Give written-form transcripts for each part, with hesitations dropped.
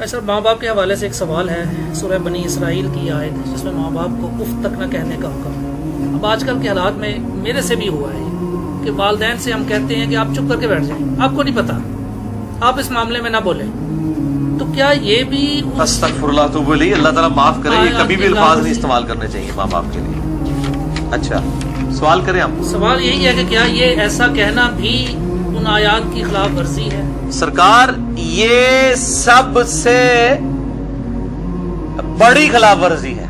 ایسا ماں باپ کے حوالے سے ایک سوال ہے، سورہ بنی اسرائیل کی آیت جس میں ماں باپ کو اف تک نہ کہنے کا حکم ہے۔ اب آج کل کے حالات میں میرے سے بھی ہوا ہے کہ والدین سے ہم کہتے ہیں کہ آپ چپ کر کے بیٹھ جائیں، آپ کو نہیں پتا، آپ اس معاملے میں نہ بولیں، تو کیا یہ بھی استغفر اللہ تو بولی اللہ تعالیٰ معاف کرے، یہ کبھی بھی الفاظ نہیں استعمال کرنے چاہیے ماں باپ کے لیے۔ اچھا سوال کریں ہم، سوال یہی ہے کہ کیا یہ ایسا کہنا بھی ان آیات کی خلاف ورزی ہے؟ سرکار یہ سب سے بڑی خلاف ورزی ہے،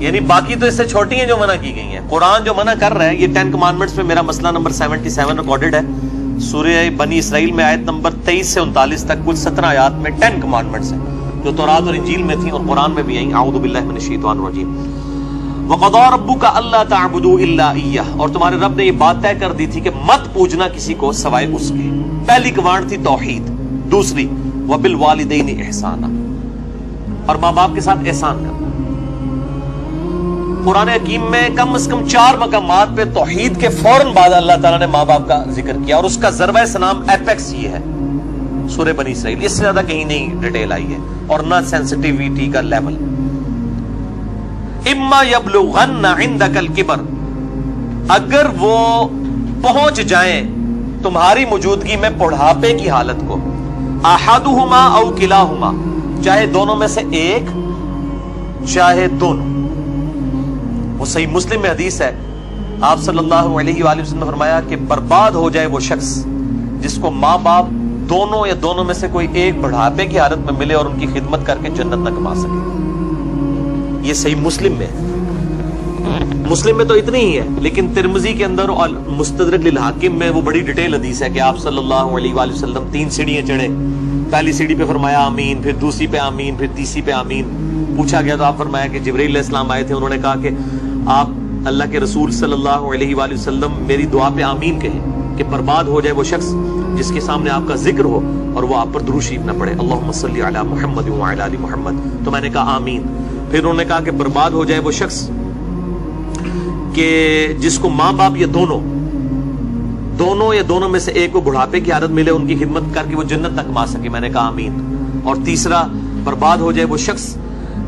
یعنی باقی تو اس سے چھوٹی ہیں جو منع کی گئی ہیں۔ قرآن جو منع کر رہا ہے، یہ 10 کمانڈمنٹس میں میرا مسئلہ نمبر 77 ریکارڈڈ ہے، سورہ بنی اسرائیل میں آیت نمبر 23 سے 39 تک کل 17 آیات میں 10 کمانڈمنٹس ہیں جو تورات اور انجیل میں تھیں اور قرآن میں بھی آئیں۔ اعوذ باللہ من الشیطان الرجیم۔ وَقَضَىٰ رَبُّكَ أَلَّا تَعْبُدُوا إِلَّا إِيَّهُ، اور تمہارے رب نے یہ بات طے کر دی تھی کہ مت پوجنا کسی کو سوائے اس کے۔ پہلی کمانڈ تھی توحید، دوسری وَبِالْوَالِدَيْنِ إِحْسَانًا، اور ماں باپ کے ساتھ احسان کرنا۔ قرآن حکیم میں کم از کم 4 مقامات پہ توحید کے فوراً بعد اللہ تعالیٰ نے ماں باپ کا ذکر کیا، اور اس کا ذروہ سنام ایپیکس یہ ہے سورہ بنی اسرائیل، اس سے زیادہ کہیں نہیں ڈیٹیل آئی ہے اور نہ سینسٹیویٹی کا لیول۔ اما یبلغن عندک الکبر، اگر وہ پہنچ جائیں تمہاری موجودگی میں بڑھاپے کی حالت کو، احدہما او کلاہما، چاہے دونوں میں سے ایک چاہے دونوں۔ وہ صحیح مسلم میں حدیث ہے، آپ صلی اللہ علیہ وآلہ وسلم نے فرمایا کہ برباد ہو جائے وہ شخص جس کو ماں باپ دونوں یا دونوں میں سے کوئی ایک بڑھاپے کی حالت میں ملے اور ان کی خدمت کر کے جنت نہ کما سکے۔ یہ صحیح مسلم میں، مسلم میں تو اتنی ہی ہے، لیکن ترمذی کے اندر اور مستدرک للحاکم میں وہ بڑی ڈیٹیل حدیث ہے کہ آپ صلی اللہ علیہ وآلہ وسلم 3 سیڑھیاں چڑھے، پہلی سیڑھی پہ فرمایا آمین، پھر دوسری پہ آمین، پھر تیسری پہ آمین۔ پوچھا گیا تو آپ فرمایا کہ جبرائیل علیہ السلام آئے تھے، انہوں نے کہا کہ آپ اللہ کے رسول صلی اللہ علیہ وآلہ وسلم میری دعا پہ آمین کہیں کہ برباد ہو جائے وہ شخص جس کے سامنے آپ کا ذکر ہو اور وہ آپ پر درود شریف نہ پڑھے، اللہم صلی علی محمد وعلی آل محمد، تو میں نے کہا آمین۔ پھر انہوں نے کہا کہ برباد ہو جائے وہ شخص کہ جس کو ماں باپ یا دونوں یا دونوں میں سے ایک کو بڑھاپے کی حالت ملے، ان کی خدمت کر کے وہ جنت تک کما سکے، میں نے کہا آمین۔ اور تیسرا، برباد ہو جائے وہ شخص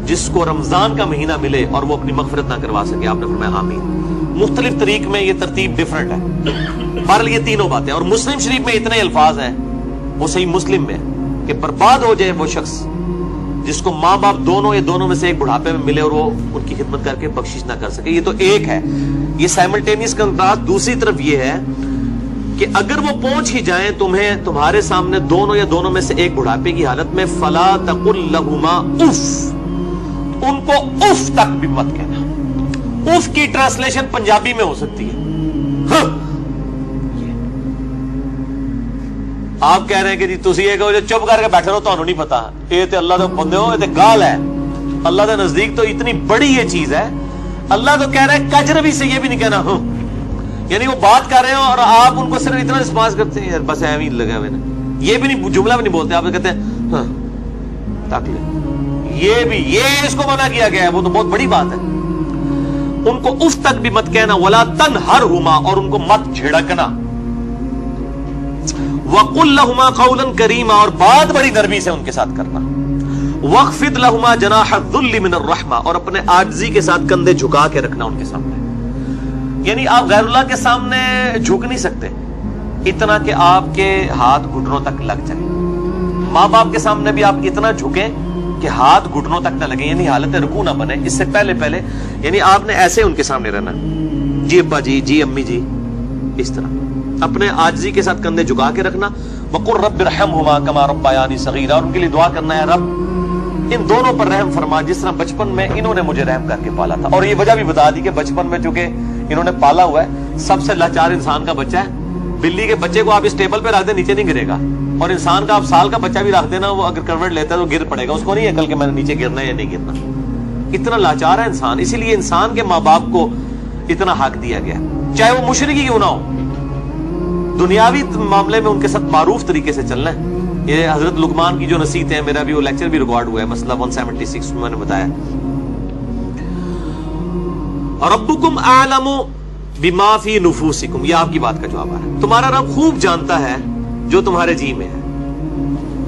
جس کو رمضان کا مہینہ ملے اور وہ اپنی مغفرت نہ کروا سکے، آپ نے فرمایا آمین۔ مختلف طریق میں یہ ترتیب ڈیفرنٹ ہے، بہرحال یہ تینوں باتیں۔ اور مسلم شریف میں اتنے الفاظ ہیں، وہ صحیح مسلم میں کہ برباد ہو جائے وہ شخص جس کو ماں باپ دونوں یا دونوں میں سے ایک بڑھاپے میں ملے اور وہ ان کی خدمت کر کے بخشش نہ کر سکے۔ یہ تو ایک ہے، یہ سائملٹینیس کنٹراسٹ۔ دوسری طرف یہ ہے کہ اگر وہ پہنچ ہی جائیں تمہارے سامنے دونوں یا دونوں میں سے ایک بڑھاپے کی حالت میں، فلا تقل لہما اف، ان کو اف تک بھی مت کہنا۔ اف کی ٹرانسلیشن پنجابی میں ہو سکتی ہے، آپ کہہ رہے ہیں کہ جی تسی یہ کہو چپ کر کے بیٹھے رہو، تانوں نہیں پتا، یہ تے اللہ دے بندے ہو، یہ تے گال ہے، اللہ دے نزدیک تو اتنی بڑی یہ چیز ہے۔ اللہ تو کہہ رہے ہیں کجروی سے یہ بھی نہیں کہنا ہوں، یعنی وہ بات کر رہے ہو اور آپ ان کو صرف اتنا رسپانس کرتے ہیں، یار بس ایویں لگا ہوئے نا، یہ بھی نہیں، جملہ بھی نہیں بولتے، آپ کہتے ہیں ہاں تاک لے، یہ بھی، یہ اس کو منع کیا گیا ہے، وہ تو بہت بڑی بات ہے۔ ان کو اف تک بھی مت کہنا، ولا تنہرہما، اور ان کو مت جھڑکنا، وَقُلْ لَهُمَا قَوْلًا كَرِيمًا، اور بات بڑی نرمی سے ان کے ساتھ کرنا، وَاخْفِضْ لَهُمَا جَنَاحَ الذُّلِّ مِنَ الرَّحْمَةِ، اور اپنے عاجزی کے ساتھ کندھے جھکا کے رکھنا ان کے سامنے، یعنی آپ غیر اللہ کے سامنے جھک نہیں سکتے اتنا کہ آپ کے ہاتھ گھٹنوں تک لگ جائیں، ماں باپ کے سامنے بھی آپ اتنا جھکیں کہ ہاتھ گھٹنوں تک نہ لگیں، یعنی حالت رکوع نہ بنے، اس سے پہلے یعنی آپ نے ایسے ان کے سامنے رہنا، جی ابا جی، جی امی جی، اس طرح اپنے عاجزی کے ساتھ کندھے جھکا کے رکھنا۔ وَقُلْ رَبِّ ارْحَمْهُمَا كَمَا رَبَّيَانِي صَغِيرًا، اور ان کے لیے دعا کرنا ہے رب ان دونوں پر رحم فرما جس طرح بچپن میں انہوں نے مجھے رحم کر کے پالا تھا۔ اور یہ وجہ بھی بتا دی کہ بچپن میں چونکہ انہوں نے پالا ہوا ہے، سب سے لاچار انسان کا بچہ ہے، بلی کے بچے کو آپ اس ٹیبل پہ رکھ دیں نیچے نہیں گرے گا، اور انسان کا آپ سال کا بچہ بھی رکھ دینا، وہ اگر کروٹ لیتا ہے تو گر پڑے گا، اس کو نہیں عقل کہ میں نے نیچے گرنا ہے یا نہیں گرنا، اتنا لاچار ہے انسان۔ اسی لیے انسان کے ماں باپ کو اتنا حق دیا گیا، چاہے وہ مشرک ہی کیوں نہ ہو، دنیاوی معاملے میں ان کے ساتھ معروف طریقے سے چلنا ہے۔ یہ حضرت لقمان کی جو نصیحت ہے، میرا بھی وہ لیکچر بھی ریکارڈ ہوا ہے، مسئلہ 176 میں نے بتایا۔ ربکم اعلم بما فی نفوسکم، یہ آپ کی بات کا جواب ہے، تمہارا رب خوب جانتا ہے جو تمہارے جی میں ہے۔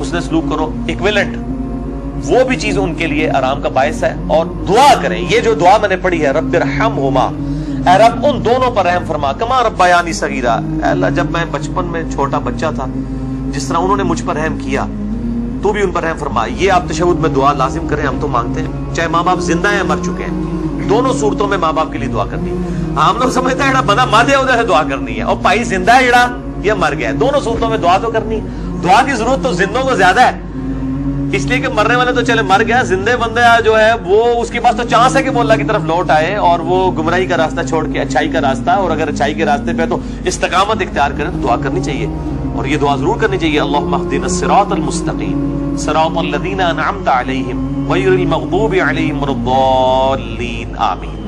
اس نے سلوک کرو, ایکویلنٹ وہ بھی چیز ان کے لیے آرام کا باعث ہے. اور دعا کریں, یہ جو دعا میں نے پڑھی ہے رب ارحمہما, اے رب ان دونوں پر رحم فرما, کما ربیانی صغیرا, اے اللہ جب میں بچپن میں چھوٹا بچہ تھا جس طرح انہوں نے مجھ پر رحم کیا تو بھی ان پر رحم فرما. یہ آپ تشہد میں دعا لازم کریں, ہم تو مانگتے ہیں چاہے ماں باپ زندہ ہیں مر چکے ہیں, دونوں صورتوں میں ماں باپ کے لیے دعا کرنی ہے. ہم لوگ سمجھتے ہیں بندہ مر جائے ادھر سے دعا کرنی ہے, اور بھائی زندہ ہے جڑا یہ مر گیا ہے, دونوں صورتوں میں دعا تو کرنی ہے. دعا کی ضرورت تو زندوں کو زیادہ ہے, اس لیے کہ مرنے والے تو چلے مر گیا, زندے بندے جو ہے وہ اس کے پاس تو چانس ہے کہ وہ اللہ کی طرف لوٹ آئے اور وہ گمراہی کا راستہ چھوڑ کے اچھائی کا راستہ, اور اگر اچھائی کے راستے پہ تو استقامت اختیار کریں تو دعا کرنی چاہیے. اور یہ دعا ضرور کرنی چاہیے, اللہم اہدنا الصراط المستقیم صراط الذین انعمت علیہم غیر المغضوب علیہم ولا الضالین, آمین.